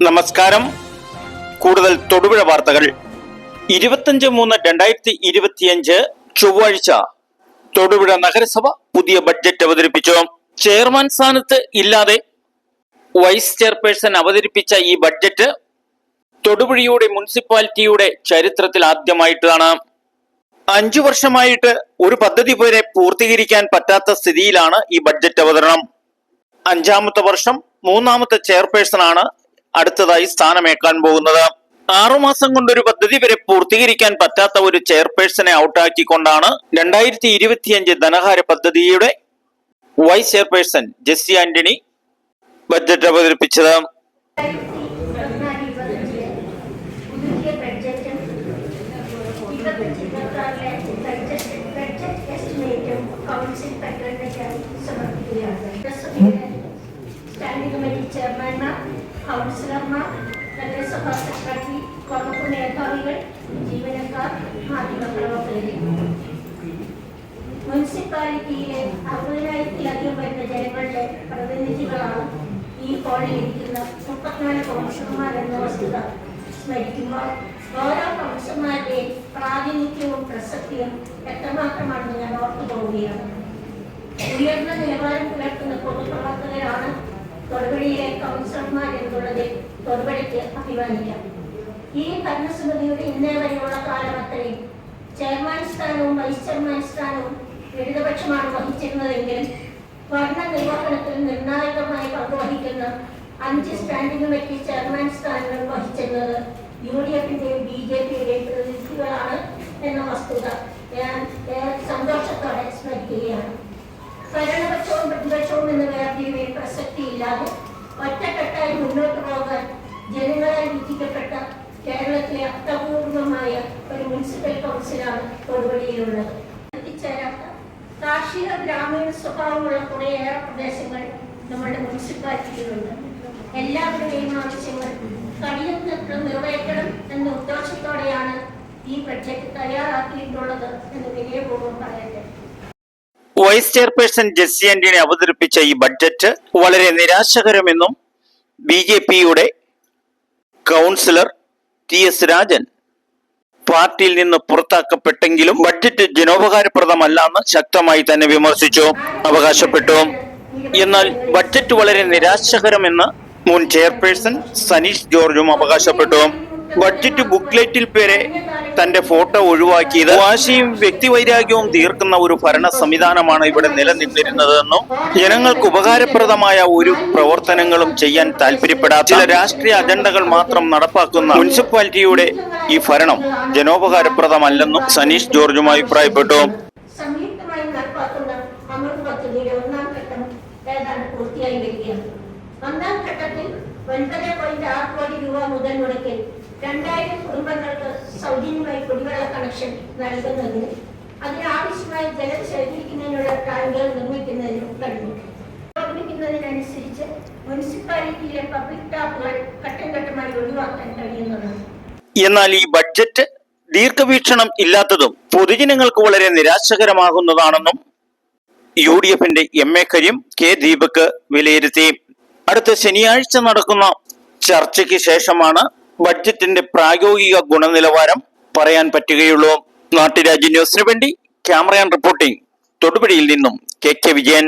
നമസ്കാരം. കൂടുതൽ തൊടുപുഴ വാർത്തകൾ. 25/3/2025 ചൊവ്വാഴ്ച തൊടുപുഴ നഗരസഭ പുതിയ ബഡ്ജറ്റ് അവതരിപ്പിച്ചു. ചെയർമാൻ സ്ഥാനത്ത് ഇല്ലാതെ വൈസ് ചെയർപേഴ്സൺ അവതരിപ്പിച്ച ഈ ബഡ്ജറ്റ് തൊടുപുഴയുടെ മുനിസിപ്പാലിറ്റിയുടെ ചരിത്രത്തിൽ ആദ്യമായിട്ടാണ്. 5 വർഷമായിട്ട് ഒരു പദ്ധതി പോലെ പൂർത്തീകരിക്കാൻ പറ്റാത്ത സ്ഥിതിയിലാണ് ഈ ബഡ്ജറ്റ് അവതരണം. 5ാമത്തെ വർഷം 3ാമത്തെ ചെയർപേഴ്സണാണ് അടുത്തതായി സ്ഥാനമേക്കാൻ പോകുന്നത്. 6 മാസം കൊണ്ട് ഒരു പദ്ധതി വരെ പൂർത്തീകരിക്കാൻ പറ്റാത്ത ഒരു ചെയർപേഴ്സണെ ഔട്ടാക്കിക്കൊണ്ടാണ് 2025 ധനകാര്യ പദ്ധതിയുടെ vice chairperson Jessy Antony budget അവതരിപ്പിച്ചത്. ചെയർമാൻമാർ, കൗൺസിലർമാർ, നഗരസഭാ സെക്രട്ടറി, വകുപ്പ് മേധാവികൾ, ജീവനക്കാർ, മാധ്യമപ്രവർത്തകർ, മുനിസിപ്പാലിറ്റിയിലെ 60,000-ലധികം വരുന്ന ജനങ്ങളുടെ പ്രതിനിധികളാണ് ഈ ഹാളിൽ ഇരിക്കുന്ന 34 കൗൺസിലർമാർ എന്ന വസ്തുത സ്മരിക്കുമ്പോൾ ഓരോ കൗൺസിലർമാരുടെയും പ്രാതിനിധ്യവും പ്രസക്തിയും എത്രമാത്രമാണെന്ന് ഞാൻ ഓർത്തു പോവുകയാണ്. ഉയർന്ന നിലവാരം പുലർത്തുന്ന പൊതുപ്രവർത്തകരാണ് തൊടുപുഴയിലെ കൗൺസിലർമാർ എന്നുള്ളതിൽ തൊടുപുഴയ്ക്ക് അഭിമാനിക്കാം. ഈ ഭരണസമിതിയുടെ ഇന്നേ വരെയുള്ള കാലം അത്രയും ചെയർമാൻ സ്ഥാനവും വൈസ് ചെയർമാൻ സ്ഥാനവും ഇടതുപക്ഷമാണ് വഹിച്ചിരുന്നതെങ്കിലും ഭരണ നിർവഹണത്തിൽ നിർണായകമായി പങ്കുവഹിക്കുന്ന 5 സ്റ്റാൻഡിംഗ് കമ്മിറ്റി ചെയർമാൻ സ്ഥാനങ്ങൾ വഹിച്ചിരുന്നത് UDFന്റെയും BJPയുടെയും പ്രതിനിധികളാണ് എന്ന വസ്തുത ഞാൻ സന്തോഷത്തോടെ സ്മരിക്കുകയാണ്. ഭരണപക്ഷവും പ്രതിപക്ഷവും എന്ന വേർതിരിവിൽ പ്രസക്തിയില്ലാതെ ഒറ്റക്കെട്ടായി മുന്നോട്ട് പോകാൻ ജനങ്ങളാൽ വിധിക്കപ്പെട്ട കേരളത്തിലെ അർത്ഥപൂർണമായ ഒരു മുനിസിപ്പൽ കൗൺസിലാണ് തൊടുപുഴയിലുള്ളത്. എത്തിച്ചേരാത്ത കാർഷിക ഗ്രാമീണ സ്വഭാവമുള്ള കുറേയേറെ പ്രദേശങ്ങൾ നമ്മുടെ മുനിസിപ്പാലിറ്റിയിലുണ്ട്. എല്ലാവരുടെയും ആവശ്യങ്ങൾ കഴിയുന്നത്ര നിറവേറ്റണം എന്ന ഉദ്ദേശത്തോടെയാണ് ഈ ബഡ്ജറ്റ് തയ്യാറാക്കിയിട്ടുള്ളത് എന്ന് വിനയപൂർവ്വം പറയട്ടെ. വൈസ് ചെയർപേഴ്സൺ ജെസ്സി ആന്റണി അവതരിപ്പിച്ച ഈ ബഡ്ജറ്റ് വളരെ നിരാശകരമെന്നും BJPയുടെ കൗൺസിലർ TS രാജൻ പാർട്ടിയിൽ നിന്ന് പുറത്താക്കപ്പെട്ടെങ്കിലും ബഡ്ജറ്റ് ജനോപകാരപ്രദമല്ലെന്ന് ശക്തമായി തന്നെ വിമർശിച്ചു, അവകാശപ്പെട്ടു. എന്നാൽ ബഡ്ജറ്റ് വളരെ നിരാശകരമെന്ന് മുൻ ചെയർപേഴ്സൺ സനീഷ് ജോർജും അവകാശപ്പെട്ടു. ബഡ്ജറ്റ് ബുക്ക്ലെറ്റിൽ പേരെ തന്റെ ഫോട്ടോ ഒഴിവാക്കിയത് വാശിയും വ്യക്തിവൈരാഗ്യവും തീർക്കുന്ന ഒരു ഭരണ സംവിധാനമാണ് ഇവിടെ നിലനിന്നിരുന്നതെന്നും ജനങ്ങൾക്ക് ഉപകാരപ്രദമായ ഒരു പ്രവർത്തനങ്ങളും ചെയ്യാൻ താല്പര്യപ്പെടാത്ത ചില രാഷ്ട്രീയ അജണ്ടകൾ മാത്രം നടപ്പാക്കുന്ന മുനിസിപ്പാലിറ്റിയുടെ ഈ ഭരണം ജനോപകാരപ്രദമല്ലെന്നും സനീഷ് ജോർജും അഭിപ്രായപ്പെട്ടു. സംയുക്തമായി നടപ്പാക്കുന്ന അമൃത് പദ്ധതിയുടെ 1ാം ഘട്ടം ഏതാണ്ട് പൂർത്തിയായി വരികയാണ്. 1ാം ഘട്ടത്തിൽ 9.6 കോടി രൂപ മുതൽ മുടക്കിൽ 2000 കുടുംബങ്ങൾക്ക് സൗജന്യമായി കുടിവെള്ള കണക്ഷൻ നൽകുന്നതിന് അതിനാവശ്യമായ ജലം ശേഖരിക്കുന്നതിനുള്ള ടാങ്കുകൾ നിർമ്മിക്കുന്നതിനും കഴിഞ്ഞു. നിർമ്മിക്കുന്നതിനനുസരിച്ച് മുനിസിപ്പാലിറ്റിയിലെ പബ്ലിക് ടാപ്പുകൾ ഘട്ടം ഘട്ടമായി ഒഴിവാക്കാൻ കഴിയുന്നതാണ്. എന്നാൽ ഈ ബഡ്ജറ്റ് ദീർഘവീക്ഷണം ഇല്ലാത്തതും പൊതുജനങ്ങൾക്ക് വളരെ നിരാശകരമാകുന്നതാണെന്നും UDFന്റെ MA കരീം K ദീപക് വിലയിരുത്തി. അടുത്ത ശനിയാഴ്ച നടക്കുന്ന ചർച്ചയ്ക്ക് ശേഷമാണ് ബഡ്ജറ്റിന്റെ പ്രായോഗിക ഗുണനിലവാരം പറയാൻ പറ്റുകയുള്ളൂ. നാട്ടുരാജ്യ ന്യൂസിനു വേണ്ടി ക്യാമറ റിപ്പോർട്ടിംഗ് തൊടുപുഴയിൽ നിന്നും KK വിജയൻ.